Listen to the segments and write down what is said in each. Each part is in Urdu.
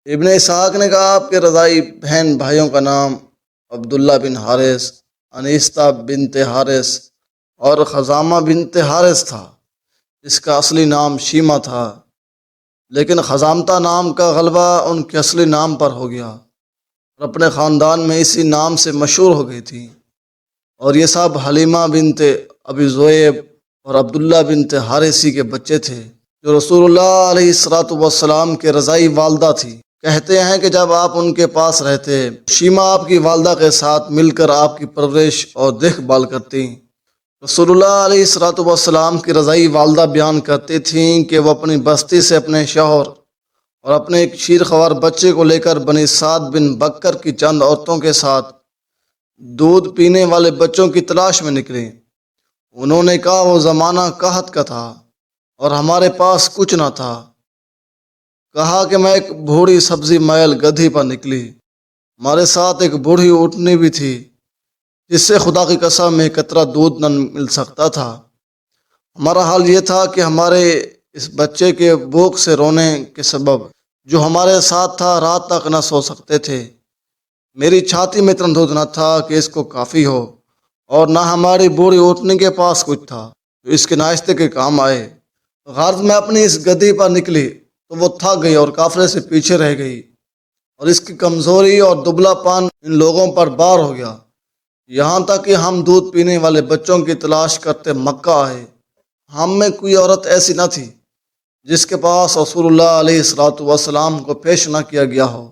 ابن اسحاق نے کہا آپ کے رضائی بہن بھائیوں کا نام عبداللہ بن حارث، انیستہ بنت حارث اور خزامہ بنت حارث تھا، جس کا اصلی نام شیمہ تھا، لیکن خزامتہ نام کا غلبہ ان کے اصلی نام پر ہو گیا اور اپنے خاندان میں اسی نام سے مشہور ہو گئی تھی۔ اور یہ سب حلیمہ بنت ابی ذؤیب اور عبداللہ بنت حارثی کے بچے تھے، جو رسول اللہ علیہ الصلاۃ والسلام کے رضائی والدہ تھی۔ کہتے ہیں کہ جب آپ ان کے پاس رہتے، شیمہ آپ کی والدہ کے ساتھ مل کر آپ کی پرورش اور دیکھ بھال کرتی۔ رسول اللہ علیہ الصلاۃ والسلام کی رضائی والدہ بیان کرتی تھیں کہ وہ اپنی بستی سے اپنے شوہر اور اپنے ایک شیرخوار بچے کو لے کر بنی سعد بن بکر کی چند عورتوں کے ساتھ دودھ پینے والے بچوں کی تلاش میں نکلی۔ انہوں نے کہا وہ زمانہ قحط کا تھا اور ہمارے پاس کچھ نہ تھا۔ کہا کہ میں ایک بوڑھی سبزی میل گدھی پر نکلی، ہمارے ساتھ ایک بوڑھی اونٹنی بھی تھی، جس سے خدا کی قسم ایک قطرہ دودھ نہ مل سکتا تھا۔ ہمارا حال یہ تھا کہ ہمارے اس بچے کے بھوک سے رونے کے سبب جو ہمارے ساتھ تھا رات تک نہ سو سکتے تھے۔ میری چھاتی میں اتنا دودھ نہ تھا کہ اس کو کافی ہو، اور نہ ہماری بوڑھی اونٹنی کے پاس کچھ تھا جو اس کے ناشتے کے کام آئے۔ غرض میں اپنی اس گدھی پر نکلی تو وہ تھک گئی اور قافلے سے پیچھے رہ گئی، اور اس کی کمزوری اور دبلا پان ان لوگوں پر بار ہو گیا، یہاں تک کہ ہم دودھ پینے والے بچوں کی تلاش کرتے مکہ آئے۔ ہم میں کوئی عورت ایسی نہ تھی جس کے پاس رسول اللہ علیہ الصلاۃ والسلام کو پیش نہ کیا گیا ہو،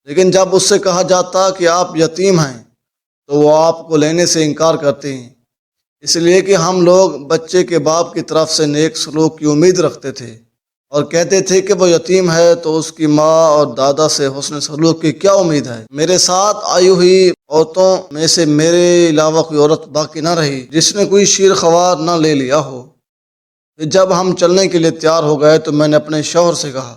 لیکن جب اس سے کہا جاتا کہ آپ یتیم ہیں تو وہ آپ کو لینے سے انکار کرتے ہیں، اس لیے کہ ہم لوگ بچے کے باپ کی طرف سے نیک سلوک کی امید رکھتے تھے اور کہتے تھے کہ وہ یتیم ہے تو اس کی ماں اور دادا سے حسن سلوک کی کیا امید ہے۔ میرے ساتھ آئی ہوئی عورتوں میں سے میرے علاوہ کوئی عورت باقی نہ رہی جس نے کوئی شیر خوار نہ لے لیا ہو۔ جب ہم چلنے کے لیے تیار ہو گئے تو میں نے اپنے شوہر سے کہا،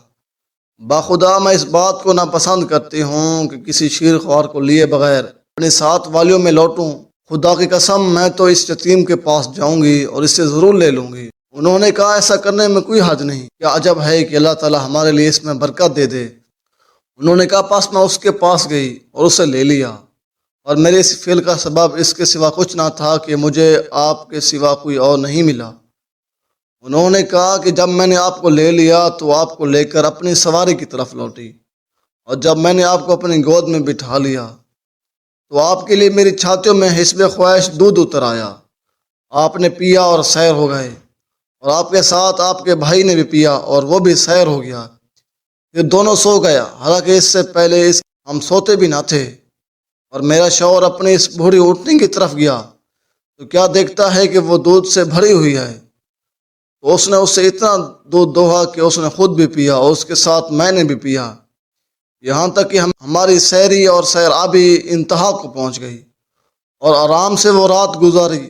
باخدا میں اس بات کو ناپسند کرتی ہوں کہ کسی شیر خوار کو لیے بغیر اپنے ساتھ والیوں میں لوٹوں۔ خدا کی قسم میں تو اس یتیم کے پاس جاؤں گی اور اس سے ضرور لے لوں گی۔ انہوں نے کہا ایسا کرنے میں کوئی حرج نہیں، کیا عجب ہے کہ اللہ تعالیٰ ہمارے لیے اس میں برکت دے دے۔ انہوں نے کہا پس میں اس کے پاس گئی اور اسے لے لیا، اور میرے اس فعل کا سبب اس کے سوا کچھ نہ تھا کہ مجھے آپ کے سوا کوئی اور نہیں ملا۔ انہوں نے کہا کہ جب میں نے آپ کو لے لیا تو آپ کو لے کر اپنی سواری کی طرف لوٹی، اور جب میں نے آپ کو اپنی گود میں بٹھا لیا تو آپ کے لیے میری چھاتیوں میں حسب خواہش دودھ اتر آیا۔ آپ نے پیا اور سیر ہو گئے، اور آپ کے ساتھ آپ کے بھائی نے بھی پیا اور وہ بھی سیر ہو گیا۔ یہ دونوں سو گیا، حالانکہ اس سے پہلے ہم سوتے بھی نہ تھے۔ اور میرا شوہر اپنی اس بوڑھی اونٹنی کی طرف گیا تو کیا دیکھتا ہے کہ وہ دودھ سے بھری ہوئی ہے، تو اس نے اس سے اتنا دودھ دوہا کہ اس نے خود بھی پیا اور اس کے ساتھ میں نے بھی پیا، یہاں تک کہ ہماری سیری اور سیر آبی انتہا کو پہنچ گئی اور آرام سے وہ رات گزاری۔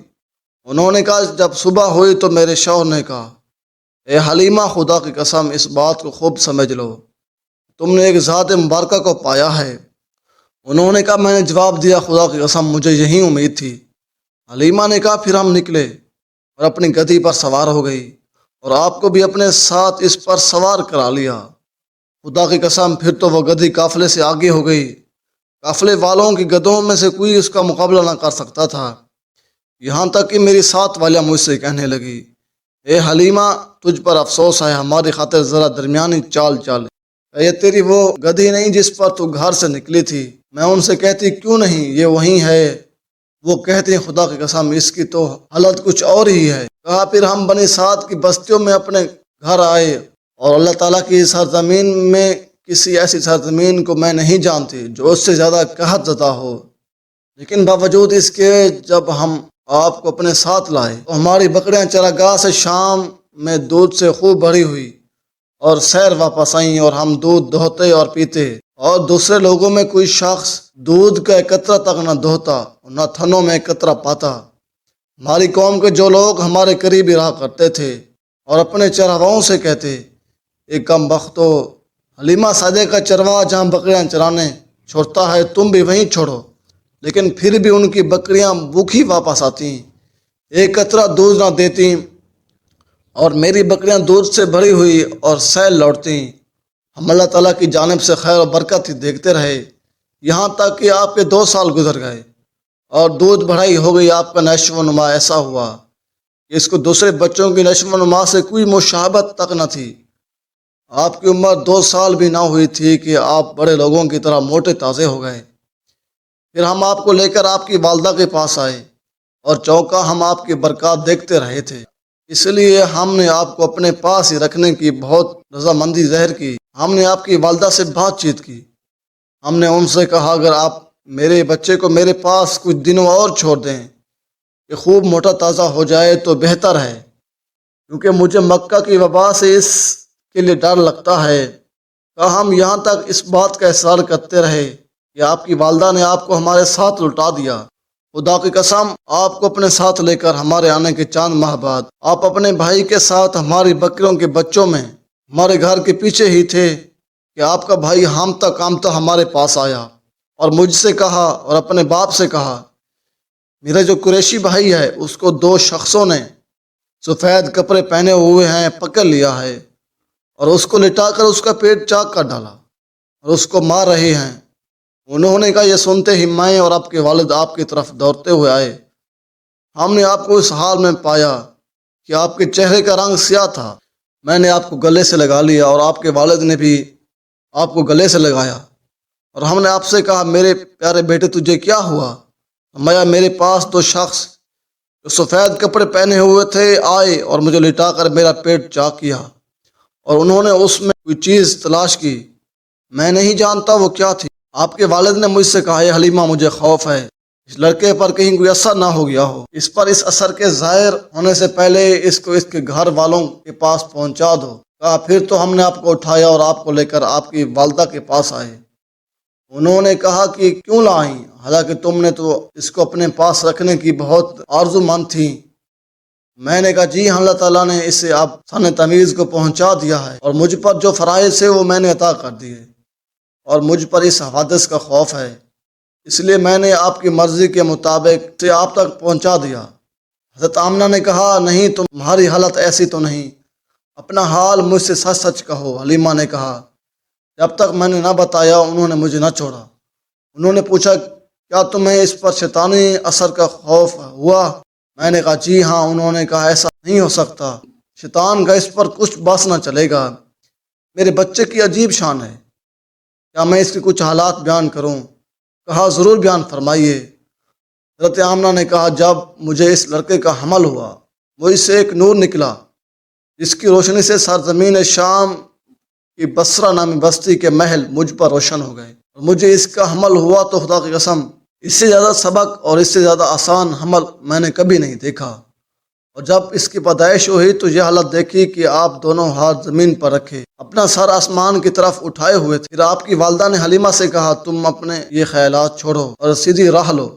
انہوں نے کہا جب صبح ہوئی تو میرے شوہر نے کہا، اے حلیمہ خدا کی قسم اس بات کو خوب سمجھ لو، تم نے ایک ذات مبارکہ کو پایا ہے۔ انہوں نے کہا میں نے جواب دیا خدا کی قسم مجھے یہی امید تھی۔ حلیمہ نے کہا پھر ہم نکلے اور اپنی گدھی پر سوار ہو گئی اور آپ کو بھی اپنے ساتھ اس پر سوار کرا لیا۔ خدا کی قسم پھر تو وہ گدھی قافلے سے آگے ہو گئی، قافلے والوں کی گدھوں میں سے کوئی اس کا مقابلہ نہ کر سکتا تھا، یہاں تک کہ میری ساتھ والیاں مجھ سے کہنے لگی، اے حلیمہ تجھ پر افسوس ہے، ہماری خاطر ذرا درمیانی چال چل، یہ تیری وہ گدھی نہیں جس پر تو گھر سے نکلی تھی۔ میں ان سے کہتی کیوں نہیں، یہ وہی ہے۔ وہ کہتے ہیں خدا کی قسم اس کی تو حالت کچھ اور ہی ہے۔ کہا پھر ہم بنی سعد کی بستیوں میں اپنے گھر آئے، اور اللہ تعالیٰ کی سرزمین میں کسی ایسی سرزمین کو میں نہیں جانتی جو اس سے زیادہ قحط زدہ ہو، لیکن باوجود اس کے جب ہم آپ کو اپنے ساتھ لائے تو ہماری بکریاں چراگاہ سے شام میں دودھ سے خوب بھری ہوئی اور سیر واپس آئیں، اور ہم دودھ دوہتے اور پیتے، اور دوسرے لوگوں میں کوئی شخص دودھ کا ایک قطرہ تک نہ دوہتا اور نہ تھنوں میں ایک قطرہ پاتا۔ ہماری قوم کے جو لوگ ہمارے قریب ہی رہا کرتے تھے اور اپنے چرواہوں سے کہتے، ایک کم بختو، حلیمہ سعدیہ کا چرواہ جہاں بکریاں چرانے چھوڑتا ہے تم بھی وہیں چھوڑو، لیکن پھر بھی ان کی بکریاں بھوکھی واپس آتی، ایک قطرہ دودھ نہ دیتی، اور میری بکریاں دودھ سے بھری ہوئی اور سیل لوٹتی۔ ہم اللہ تعالیٰ کی جانب سے خیر و برکت ہی دیکھتے رہے، یہاں تک کہ آپ کے 2 سال گزر گئے اور دودھ بڑھائی ہو گئی، آپ کا نشو و نما ایسا ہوا کہ اس کو دوسرے بچوں کی نشو و نما سے کوئی مشابہت تک نہ تھی۔ آپ کی عمر 2 سال بھی نہ ہوئی تھی کہ آپ بڑے لوگوں کی طرح موٹے تازے ہو گئے۔ پھر ہم آپ کو لے کر آپ کی والدہ کے پاس آئے اور چوکا ہم آپ کی برکات دیکھتے رہے تھے، اس لیے ہم نے آپ کو اپنے پاس ہی رکھنے کی بہت رضامندی ظاہر کی۔ ہم نے آپ کی والدہ سے بات چیت کی، ہم نے ان سے کہا اگر آپ میرے بچے کو میرے پاس کچھ دنوں اور چھوڑ دیں کہ خوب موٹا تازہ ہو جائے تو بہتر ہے، کیونکہ مجھے مکہ کی وبا سے اس کے لیے ڈر لگتا ہے۔ ہم یہاں تک اس بات کا اصرار کرتے رہے کہ آپ کی والدہ نے آپ کو ہمارے ساتھ لوٹا دیا۔ خدا کی قسم، آپ کو اپنے ساتھ لے کر ہمارے آنے کے چاند ماہ بعد آپ اپنے بھائی کے ساتھ ہماری بکریوں کے بچوں میں ہمارے گھر کے پیچھے ہی تھے کہ آپ کا بھائی ہامتا کامتا ہمارے پاس آیا اور مجھ سے کہا اور اپنے باپ سے کہا، میرا جو قریشی بھائی ہے اس کو 2 شخصوں نے سفید کپڑے پہنے ہوئے ہیں پکڑ لیا ہے اور اس کو لٹا کر اس کا پیٹ چاک کر ڈالا اور اس کو مار رہے ہیں۔ انہوں نے کہا، یہ سنتے ہی میں اور آپ کے والد آپ کی طرف دوڑتے ہوئے آئے۔ ہم نے آپ کو اس حال میں پایا کہ آپ کے چہرے کا رنگ سیاہ تھا۔ میں نے آپ کو گلے سے لگا لیا اور آپ کے والد نے بھی آپ کو گلے سے لگایا، اور ہم نے آپ سے کہا، میرے پیارے بیٹے تجھے کیا ہوا؟ میرے پاس 2 شخص جو سفید کپڑے پہنے ہوئے تھے آئے اور مجھے لٹا کر میرا پیٹ چاک کیا، اور انہوں نے اس میں کوئی چیز تلاش کی، میں نہیں جانتا وہ کیا تھی۔ آپ کے والد نے مجھ سے کہا، اے حلیمہ مجھے خوف ہے اس لڑکے پر کہیں کوئی اثر نہ ہو گیا ہو، اس پر اس اثر کے ظاہر ہونے سے پہلے اس کو اس کے گھر والوں کے پاس پہنچا دو۔ کہا، پھر تو ہم نے آپ کو اٹھایا اور آپ کو لے کر آپ کی والدہ کے پاس آئے۔ انہوں نے کہا کہ کیوں لائیں، حالانکہ تم نے تو اس کو اپنے پاس رکھنے کی بہت آرزو مند تھی۔ میں نے کہا، جی ہاں، اللہ تعالیٰ نے اسے آپ سن تمیز کو پہنچا دیا ہے اور مجھ پر جو فرائض ہے وہ میں نے عطا کر دیے، اور مجھ پر اس حوادث کا خوف ہے، اس لیے میں نے آپ کی مرضی کے مطابق اسے آپ تک پہنچا دیا۔ حضرت آمنہ نے کہا، نہیں تمہاری حالت ایسی تو نہیں، اپنا حال مجھ سے سچ سچ کہو۔ حلیمہ نے کہا، جب تک میں نے نہ بتایا انہوں نے مجھے نہ چھوڑا۔ انہوں نے پوچھا، کیا تمہیں اس پر شیطانی اثر کا خوف ہوا؟ میں نے کہا، جی ہاں۔ انہوں نے کہا، ایسا نہیں ہو سکتا، شیطان کا اس پر کچھ بس نہ چلے گا، میرے بچے کی عجیب شان ہے، کیا میں اس کے کچھ حالات بیان کروں؟ کہا، ضرور بیان فرمائیے۔ حضرت آمنہ نے کہا، جب مجھے اس لڑکے کا حمل ہوا مجھ سے ایک نور نکلا جس کی روشنی سے سرزمین شام کی بصرہ نامی بستی کے محل مجھ پر روشن ہو گئے، اور مجھے اس کا حمل ہوا تو خدا کی قسم اس سے زیادہ سبق اور اس سے زیادہ آسان حمل میں نے کبھی نہیں دیکھا۔ اور جب اس کی پیدائش ہوئی تو یہ حالت دیکھی کہ آپ دونوں ہاتھ زمین پر رکھے اپنا سر آسمان کی طرف اٹھائے ہوئے تھے۔ پھر آپ کی والدہ نے حلیمہ سے کہا، تم اپنے یہ خیالات چھوڑو اور سیدھی راہ لو،